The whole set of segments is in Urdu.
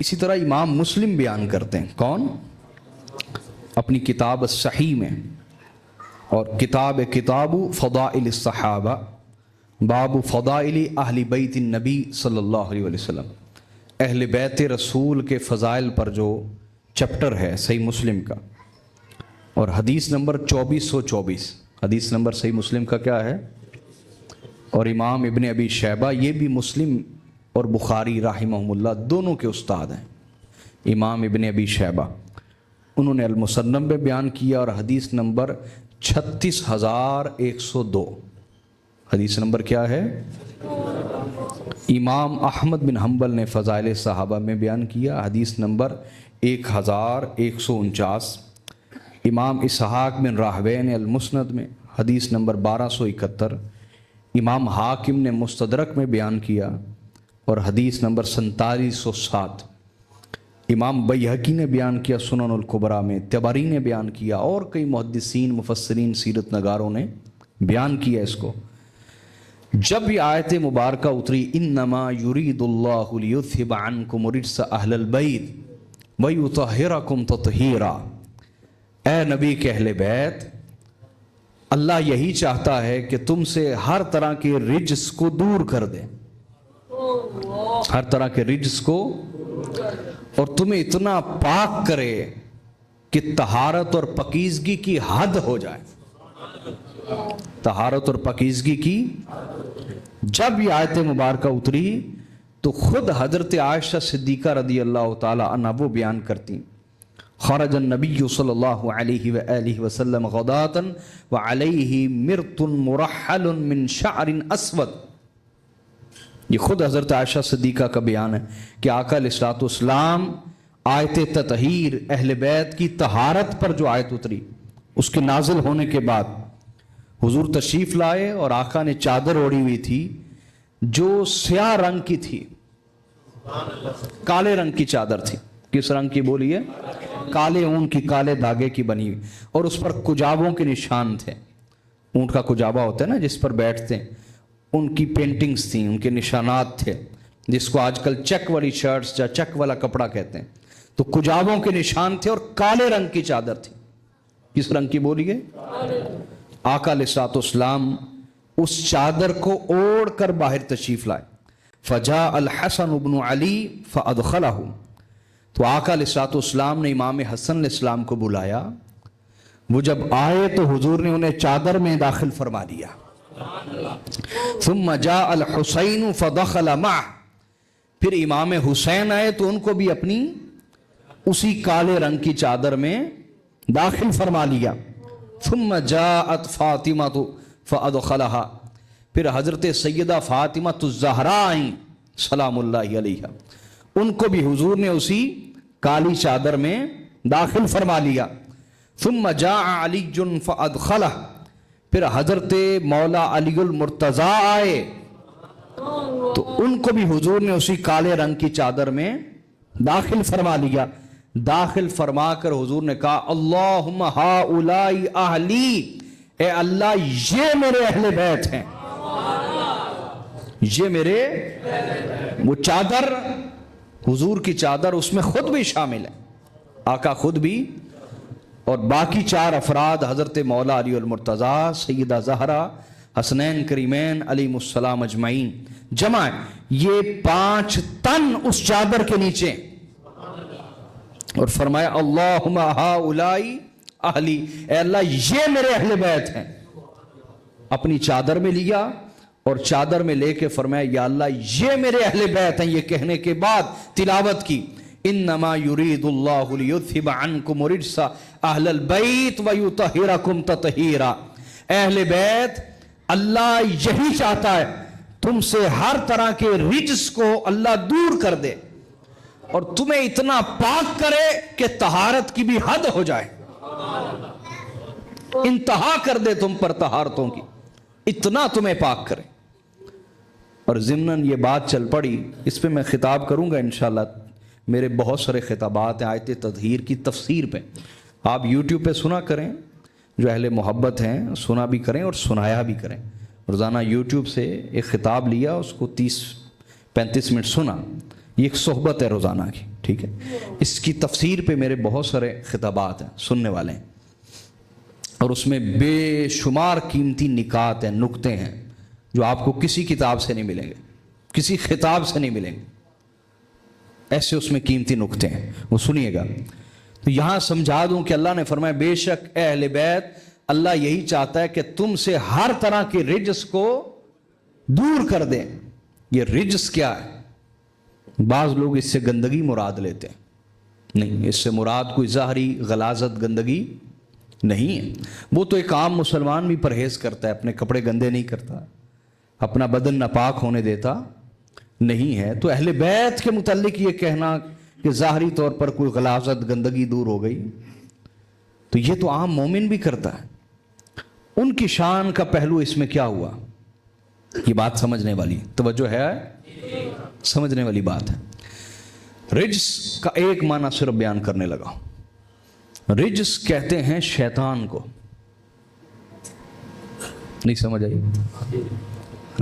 اسی طرح امام مسلم بیان کرتے ہیں، کون؟ اپنی کتاب الصحیح میں، اور کتاب فضائل الصحابہ، باب فضائل اہل بیت النبی صلی اللہ علیہ وسلم، اہل بیت رسول کے فضائل پر جو چپٹر ہے صحیح مسلم کا، اور حدیث نمبر 2424، حدیث نمبر صحیح مسلم کا کیا ہے؟ اور امام ابن ابی شیبہ، یہ بھی مسلم اور بخاری رحمہم اللہ دونوں کے استاد ہیں۔ امام ابن ابی شیبہ انہوں نے المصنف میں بیان کیا، اور حدیث نمبر 36102، حدیث نمبر کیا ہے؟ امام احمد بن حنبل نے فضائل صحابہ میں بیان کیا، حدیث نمبر 1149، امام اسحاق بن راہوے نے المسند میں حدیث نمبر 1271، امام حاکم نے مستدرک میں بیان کیا اور حدیث نمبر 4707، امام بیہقی نے بیان کیا سنن الکبریٰ میں، طبری نے بیان کیا، اور کئی محدثین مفسرین سیرت نگاروں نے بیان کیا اس کو۔ جب یہ آیت مبارکہ اتری، انما یرید اللہ لیذھب عنکم الرجس اہل البیت ویطہرکم تطہیرا، اے نبی کے اہل بیت، اللہ یہی چاہتا ہے کہ تم سے ہر طرح کے رجس کو دور کر دے، ہر طرح کے رجس کو، اور تمہیں اتنا پاک کرے کہ طہارت اور پاکیزگی کی حد ہو جائے، طہارت اور پاکیزگی کی۔ جب یہ آیت مبارکہ اتری تو خود حضرت عائشہ صدیقہ رضی اللہ تعالی عنہ وہ بیان کرتی، خرج النبی صلی اللہ علیہ وآلہ وسلم غداۃ وعلیہ مرط مرحل من شعر اسود، یہ خود حضرت عائشہ صدیقہ کا بیان ہے کہ آقا علیہ الصلوۃ والسلام آیت تطہیر اہل بیت کی طہارت پر جو آیت اتری اس کے نازل ہونے کے بعد حضور تشریف لائے، اور آقا نے چادر اوڑھی ہوئی تھی جو سیاہ رنگ کی تھی، کالے رنگ کی چادر تھی۔ کس رنگ کی بولیے؟ کالے اون کی، کالے دھاگے کی بنی ہوئی، اور اس پر کجاووں کے نشان تھے۔ اونٹ کا کجاوا ہوتا ہے نا جس پر بیٹھتے ہیں، ان کی پینٹنگز تھیں، ان کے نشانات تھے، جس کو آج کل چیک والی شرٹس یا چیک والا کپڑا کہتے ہیں۔ تو کجاووں کے نشان تھے اور کالے رنگ کی چادر تھی۔ کس رنگ کی بولیے؟ آقا علیہ الصلوۃ والسلام اس چادر کو اوڑھ کر باہر تشریف لائے، فجاء الحسن بن علی فادخلہ، تو آقا علیہ الصلوۃ والسلام نے امام حسن علیہ السلام کو بلایا، وہ جب آئے تو حضور نے انہیں چادر میں داخل فرما دیا۔ ثم جاء الحسین فدخل معه، پھر امام حسین آئے تو ان کو بھی اپنی اسی کالے رنگ کی چادر میں داخل فرما لیا۔ ثم جاءت فاطمہ فادخلها، پھر حضرت سیدہ فاطمہ الزہرا آئیں سلام اللہ علیہا، ان کو بھی حضور نے اسی کالی چادر میں داخل فرما لیا۔ ثم جاء علی فادخلہ، پھر حضرت مولا علی المرتضیٰ آئے تو ان کو بھی حضور نے اسی کالے رنگ کی چادر میں داخل فرما لیا۔ داخل فرما کر حضور نے کہا اللہم ہؤلاء اہلی، اے اللہ یہ میرے اہل بیت ہیں، یہ میرے، وہ چادر حضور کی چادر اس میں خود بھی شامل ہے، آقا خود بھی، اور باقی 4 افراد حضرت مولا علی المرتضیٰ، سیدہ زہرا، حسنین کریمین علیہم السلام اجمعین جمع، یہ 5 تن اس چادر کے نیچے، اور فرمایا اللہم ہؤلاء اہلی، اے اللہ یہ میرے اہل بیت ہیں۔ اپنی چادر میں لیا اور چادر میں لے کے فرمایا یا اللہ یہ میرے اہل بیت ہیں۔ یہ کہنے کے بعد تلاوت کی انما یرید اللہ لیذھب عنکم الرجس اہل البیت ویطہرکم تطہیرا، اہل بیت اللہ یہی چاہتا ہے تم سے ہر طرح کے رجس کو اللہ دور کر دے اور تمہیں اتنا پاک کرے کہ طہارت کی بھی حد ہو جائے، انتہا کر دے تم پر طہارتوں کی، اتنا تمہیں پاک کرے۔ اور ضمناً یہ بات چل پڑی، اس پہ میں خطاب کروں گا انشاءاللہ، میرے بہت سارے خطابات ہیں آیت تطہیر کی تفسیر پہ، آپ یوٹیوب پہ سنا کریں، جو اہل محبت ہیں سنا بھی کریں اور سنایا بھی کریں۔ روزانہ یوٹیوب سے ایک خطاب لیا، اس کو 30-35 منٹ سنا، یہ ایک صحبت ہے روزانہ کی۔ ٹھیک ہے، اس کی تفسیر پہ میرے بہت سارے خطابات ہیں، سننے والے ہیں، اور اس میں بے شمار قیمتی نکات ہیں، نکتے ہیں جو آپ کو کسی کتاب سے نہیں ملیں گے، کسی خطاب سے نہیں ملیں گے، ایسے اس میں قیمتی نکتے ہیں، وہ سنیے گا۔ تو یہاں سمجھا دوں کہ اللہ نے فرمایا بے شک اے اہل بیت، اللہ یہی چاہتا ہے کہ تم سے ہر طرح کے رجس کو دور کر دیں۔ یہ رجس کیا ہے؟ بعض لوگ اس سے گندگی مراد لیتے ہیں، نہیں، اس سے مراد کوئی ظاہری غلاظت گندگی نہیں ہے، وہ تو ایک عام مسلمان بھی پرہیز کرتا ہے، اپنے کپڑے گندے نہیں کرتا، اپنا بدن ناپاک ہونے دیتا نہیں ہے۔ تو اہل بیت کے متعلق یہ کہنا کہ ظاہری طور پر کوئی غلاظت گندگی دور ہو گئی، تو یہ تو عام مومن بھی کرتا ہے۔ ان کی شان کا پہلو اس میں کیا ہوا؟ یہ بات سمجھنے والی توجہ ہے، سمجھنے والی بات ہے۔ رجس کا ایک معنی صرف بیان کرنے لگا۔ رجس کہتے ہیں شیطان کو، نہیں سمجھ آئی؟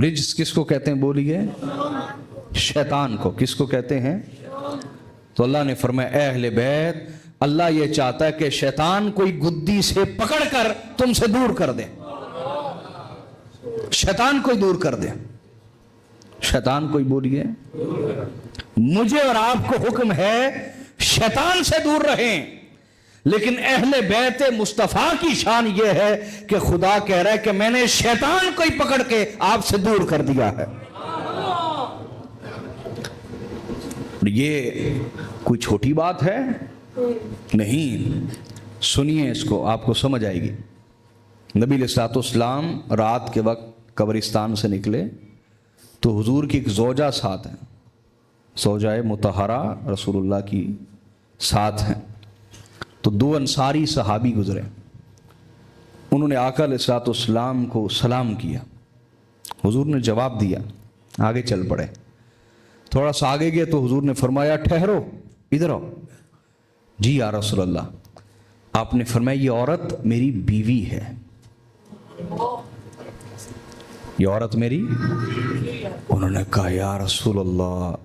رجس کس کو کہتے ہیں بولیے؟ شیطان کو۔ کس کو کہتے ہیں؟ تو اللہ نے فرمایا اے اہل بیت، اللہ یہ چاہتا ہے کہ شیطان کوئی گدی سے پکڑ کر تم سے دور کر دے، شیطان کوئی دور کر دے۔ شیطان کوئی بولیے، مجھے اور آپ کو حکم ہے شیطان سے دور رہیں، لیکن اہل بیت مصطفیٰ کی شان یہ ہے کہ خدا کہہ رہا ہے کہ میں نے شیطان کو ہی پکڑ کے آپ سے دور کر دیا ہے۔ یہ کوئی چھوٹی بات ہے نہیں، سنیے اس کو، آپ کو سمجھ آئے گی۔ نبی علیہ الصلوۃ والسلام رات کے وقت قبرستان سے نکلے تو حضور کی ایک زوجہ ساتھ ہیں، زوجہ مطہرہ رسول اللہ کی ساتھ ہیں۔ تو دو انصاری صحابی گزرے، انہوں نے آقا علیہ الصلوۃ والسلام کو سلام کیا، حضور نے جواب دیا، آگے چل پڑے۔ تھوڑا سا آگے گئے تو حضور نے فرمایا ٹھہرو، ادھر آؤ۔ جی یا رسول اللہ۔ آپ نے فرمایا یہ عورت میری بیوی ہے، یہ عورت میری۔ انہوں نے کہا یا رسول اللہ،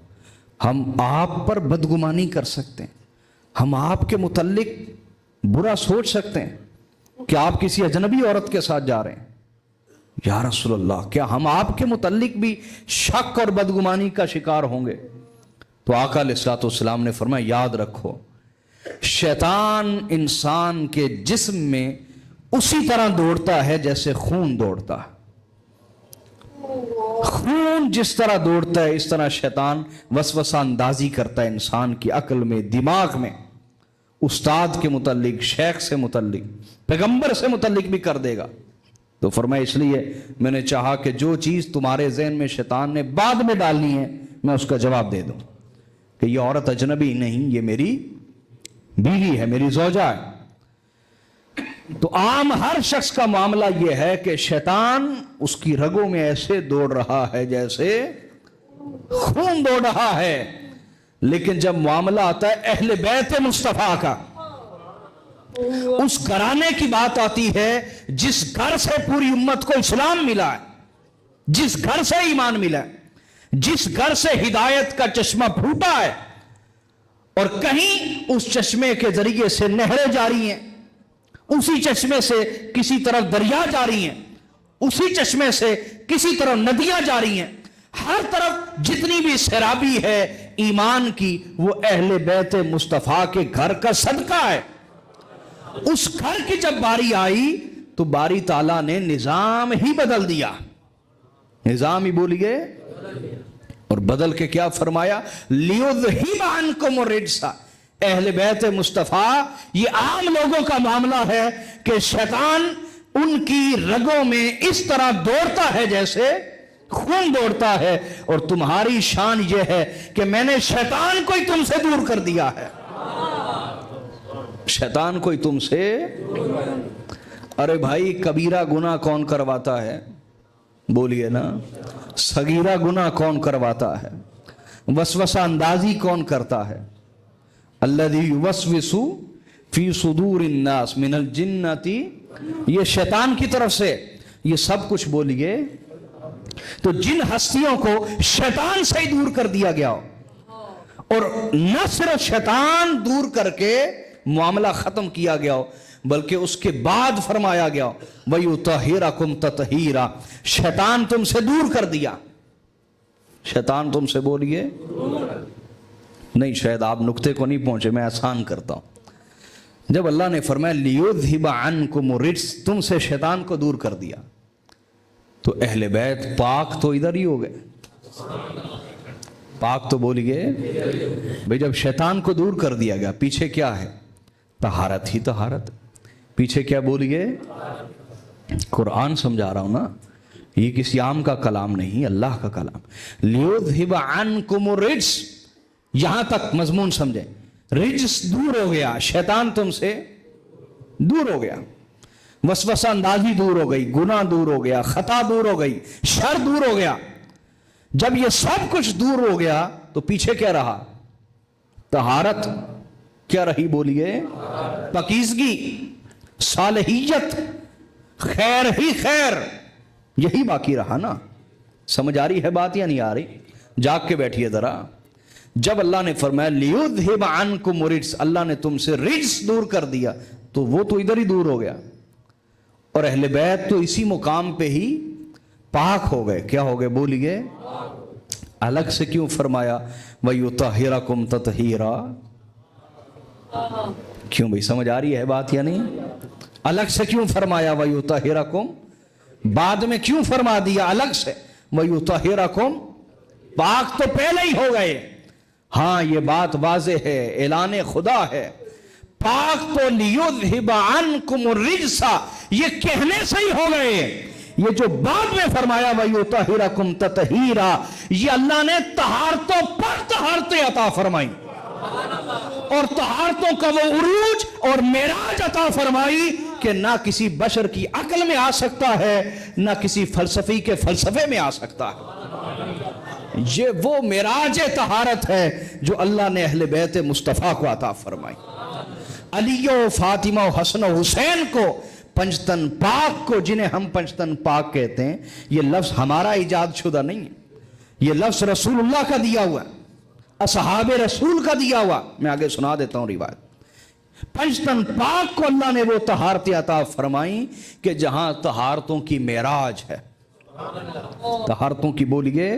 ہم آپ پر بدگمانی کر سکتے ہیں، ہم آپ کے متعلق برا سوچ سکتے ہیں کہ آپ کسی اجنبی عورت کے ساتھ جا رہے ہیں۔ یا رسول اللہ، کیا ہم آپ کے متعلق بھی شک اور بدگمانی کا شکار ہوں گے؟ تو آقا علیہ الصلوۃ والسلام نے فرمایا یاد رکھو، شیطان انسان کے جسم میں اسی طرح دوڑتا ہے جیسے خون دوڑتا ہے۔ خون جس طرح دوڑتا ہے اس طرح شیطان وسوسہ اندازی کرتا ہے انسان کی عقل میں، دماغ میں، استاد کے متعلق، شیخ سے متعلق، پیغمبر سے متعلق بھی کر دے گا۔ تو فرمایا اس لیے میں نے چاہا کہ جو چیز تمہارے ذہن میں شیطان نے بعد میں ڈالنی ہے میں اس کا جواب دے دوں کہ یہ عورت اجنبی نہیں، یہ میری بیوی ہے، میری زوجہ ہے۔ تو عام ہر شخص کا معاملہ یہ ہے کہ شیطان اس کی رگوں میں ایسے دوڑ رہا ہے جیسے خون دوڑ رہا ہے، لیکن جب معاملہ آتا ہے اہل بیت مصطفیٰ کا، اس گھرانے کی بات آتی ہے جس گھر سے پوری امت کو اسلام ملا ہے، جس گھر سے ایمان ملا ہے، جس گھر سے ہدایت کا چشمہ پھوٹا ہے، اور کہیں اس چشمے کے ذریعے سے نہریں جاری ہیں، اسی چشمے سے کسی طرف دریا جاری ہیں، اسی چشمے سے کسی طرف ندیاں جاری ہیں، ہر طرف جتنی بھی سیرابی ہے ایمان کی وہ اہل بیت مصطفیٰ کے گھر کا صدقہ ہے۔ اس گھر کی جب باری آئی تو باری تعالیٰ نے نظام ہی بدل دیا، نظام ہی بولیے، اور بدل کے کیا فرمایا؟ لِيُذْهِبَ عَنْكُمُ الرِّجْسَ۔ اہل بیت مصطفیٰ یہ عام لوگوں کا معاملہ ہے کہ شیطان ان کی رگوں میں اس طرح دوڑتا ہے جیسے خون دوڑتا ہے، اور تمہاری شان یہ ہے کہ میں نے شیطان کو ہی تم سے دور کر دیا ہے، شیطان کو ہی تم سے۔ ارے بھائی کبیرہ گناہ کون کرواتا ہے؟ بولیے نا، صغیرہ گناہ کون کرواتا ہے؟ وسوسہ اندازی کون کرتا ہے؟ الذی یوسوس فی صدور الناس من الجنۃ، یہ شیطان کی طرف سے یہ سب کچھ بولیے۔ تو جن ہستیوں کو شیطان سے ہی دور کر دیا گیا ہو، اور نہ صرف شیطان دور کر کے معاملہ ختم کیا گیا ہو بلکہ اس کے بعد فرمایا گیا وَيُطَهِّرَكُمْ تَطْهِيرًا، شیطان تم سے دور کر دیا. شیطان تم سے بولیے نہیں، شاید آپ نقطے کو نہیں پہنچے، میں آسان کرتا ہوں. جب اللہ نے فرمایا لِيُذْهِبَ عَنْكُمُ الرِّجْسَ، تم سے شیطان کو دور کر دیا، تو اہل بیت پاک تو ادھر ہی ہو گئے. پاک تو بولیے بھئی، جب شیطان کو دور کر دیا گیا پیچھے کیا ہے؟ طہارت ہی طہارت. پیچھے کیا بولیے؟ قرآن سمجھا رہا ہوں نا، یہ کسی عام کا کلام نہیں، اللہ کا کلام. لِيُذْهِبَ عَنْكُمُ الرِّجْسَ، یہاں تک مضمون سمجھیں. رجس دور ہو گیا، شیطان تم سے دور ہو گیا، وسوسہ اندازی دور ہو گئی، گناہ دور ہو گیا، خطا دور ہو گئی، شر دور ہو گیا. جب یہ سب کچھ دور ہو گیا تو پیچھے کیا رہا؟ طہارت. کیا رہی بولیے؟ پاکیزگی، صالحیت، خیر ہی خیر، یہی باقی رہا نا. سمجھ آ رہی ہے بات یا نہیں آ رہی؟ جاگ کے بیٹھیے ذرا. جب اللہ نے فرمایا لِيُذْهِبَ عَنْكُمُ الرِّجْسَ، اللہ نے تم سے رجس دور کر دیا، تو وہ تو ادھر ہی دور ہو گیا. اور اہل بیت تو اسی مقام پہ ہی پاک ہو گئے. کیا ہو گئے بولیے؟ الگ سے کیوں فرمایا وَيُطَهِّرَكُمْ تَطْهِيرًا؟ کیوں بھئی، سمجھ آ رہی ہے بات یا نہیں؟ الگ سے کیوں فرمایا وَيُطَهِّرَكُمْ؟ بعد میں کیوں فرما دیا الگ سے وَيُطَهِّرَكُمْ؟ پاک تو پہلے ہی ہو گئے. ہاں یہ بات واضح ہے، اعلان خدا ہے. پاک تو لِيُذْهِبَ عَنْكُمُ الرِّجْسَ، یہ کہنے سے ہی ہو گئے. یہ جو بعد میں فرمایا وَيُطَهِّرَكُمْ تَطْهِيرًا، یہ اللہ نے طہارتوں پر طہارتیں عطا فرمائی، اور طہارتوں کا وہ عروج اور معراج عطا فرمائی کہ نہ کسی بشر کی عقل میں آ سکتا ہے، نہ کسی فلسفی کے فلسفے میں آ سکتا ہے. یہ وہ معراج طہارت ہے جو اللہ نے اہل بیت مصطفیٰ کو عطا فرمائی. علی و فاطمہ و حسن و حسین کو پنجتن پاک کو، جنہیں ہم پنجتن پاک کہتے ہیں، یہ لفظ ہمارا ایجاد شدہ نہیں ہے، یہ لفظ رسول اللہ کا دیا ہوا ہے، اصحاب رسول کا دیا ہوا. میں آگے سنا دیتا ہوں روایت. پنجتن پاک کو اللہ نے وہ طہارتیں عطا فرمائیں کہ جہاں طہارتوں کی معراج ہے. طہارتوں کی بولیے.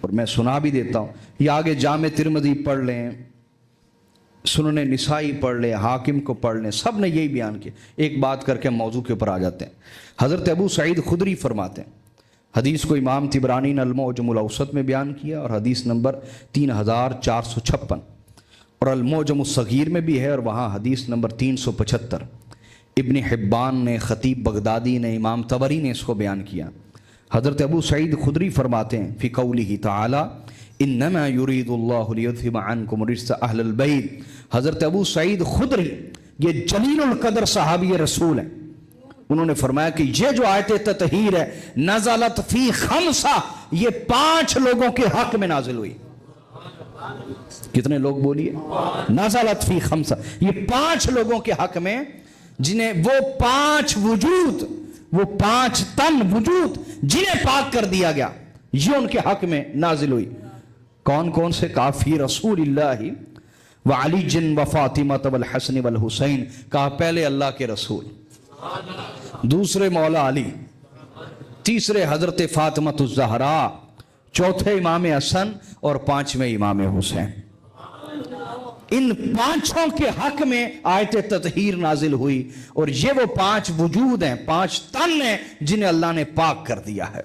اور میں سنا بھی دیتا ہوں، یہ آگے جامع ترمذی پڑھ لیں، سنن نسائی پڑھ لیں، حاکم کو پڑھ لیں، سب نے یہی بیان کیا. ایک بات کر کے موضوع کے اوپر آ جاتے ہیں. حضرت ابو سعید خدری فرماتے ہیں، حدیث کو امام طبرانی نے المعجم الاوسط میں بیان کیا اور حدیث نمبر 3456، اور المعجم الصغیر میں بھی ہے اور وہاں حدیث نمبر 375. ابن حبان نے، خطیب بغدادی نے، امام طبری نے اس کو بیان کیا. حضرت ابو سعید خدری فرماتے ہیں فی قولہ تعالی انما یرید اللہ لیذھب عنکم الرجس اہل البیت. حضرت ابو سعید خدری یہ جلیل القدر صحابی رسول ہیں، انہوں نے فرمایا کہ یہ جو آیت تطہیر ہے نزلت فی خمسہ، یہ 5 لوگوں کے حق میں نازل ہوئی. کتنے لوگ بولیے؟ نزلت فی خمسہ، یہ 5 لوگوں کے حق میں، جنہیں وہ 5 وجود، وہ 5 تن وجود جنہیں پاک کر دیا گیا، یہ ان کے حق میں نازل ہوئی. کون کون سے؟ کافی رسول اللہ وعلی جن و فاطمہ والحسن والحسین. کہا پہلے اللہ کے رسول، دوسرے مولا علی، تیسرے حضرت فاطمہ الزہرا، چوتھے امام حسن اور 5ویں امام حسین. ان 5 کے حق میں آیت تطہیر نازل ہوئی، اور یہ وہ 5 وجود ہیں، 5 تن ہیں جنہیں اللہ نے پاک کر دیا ہے.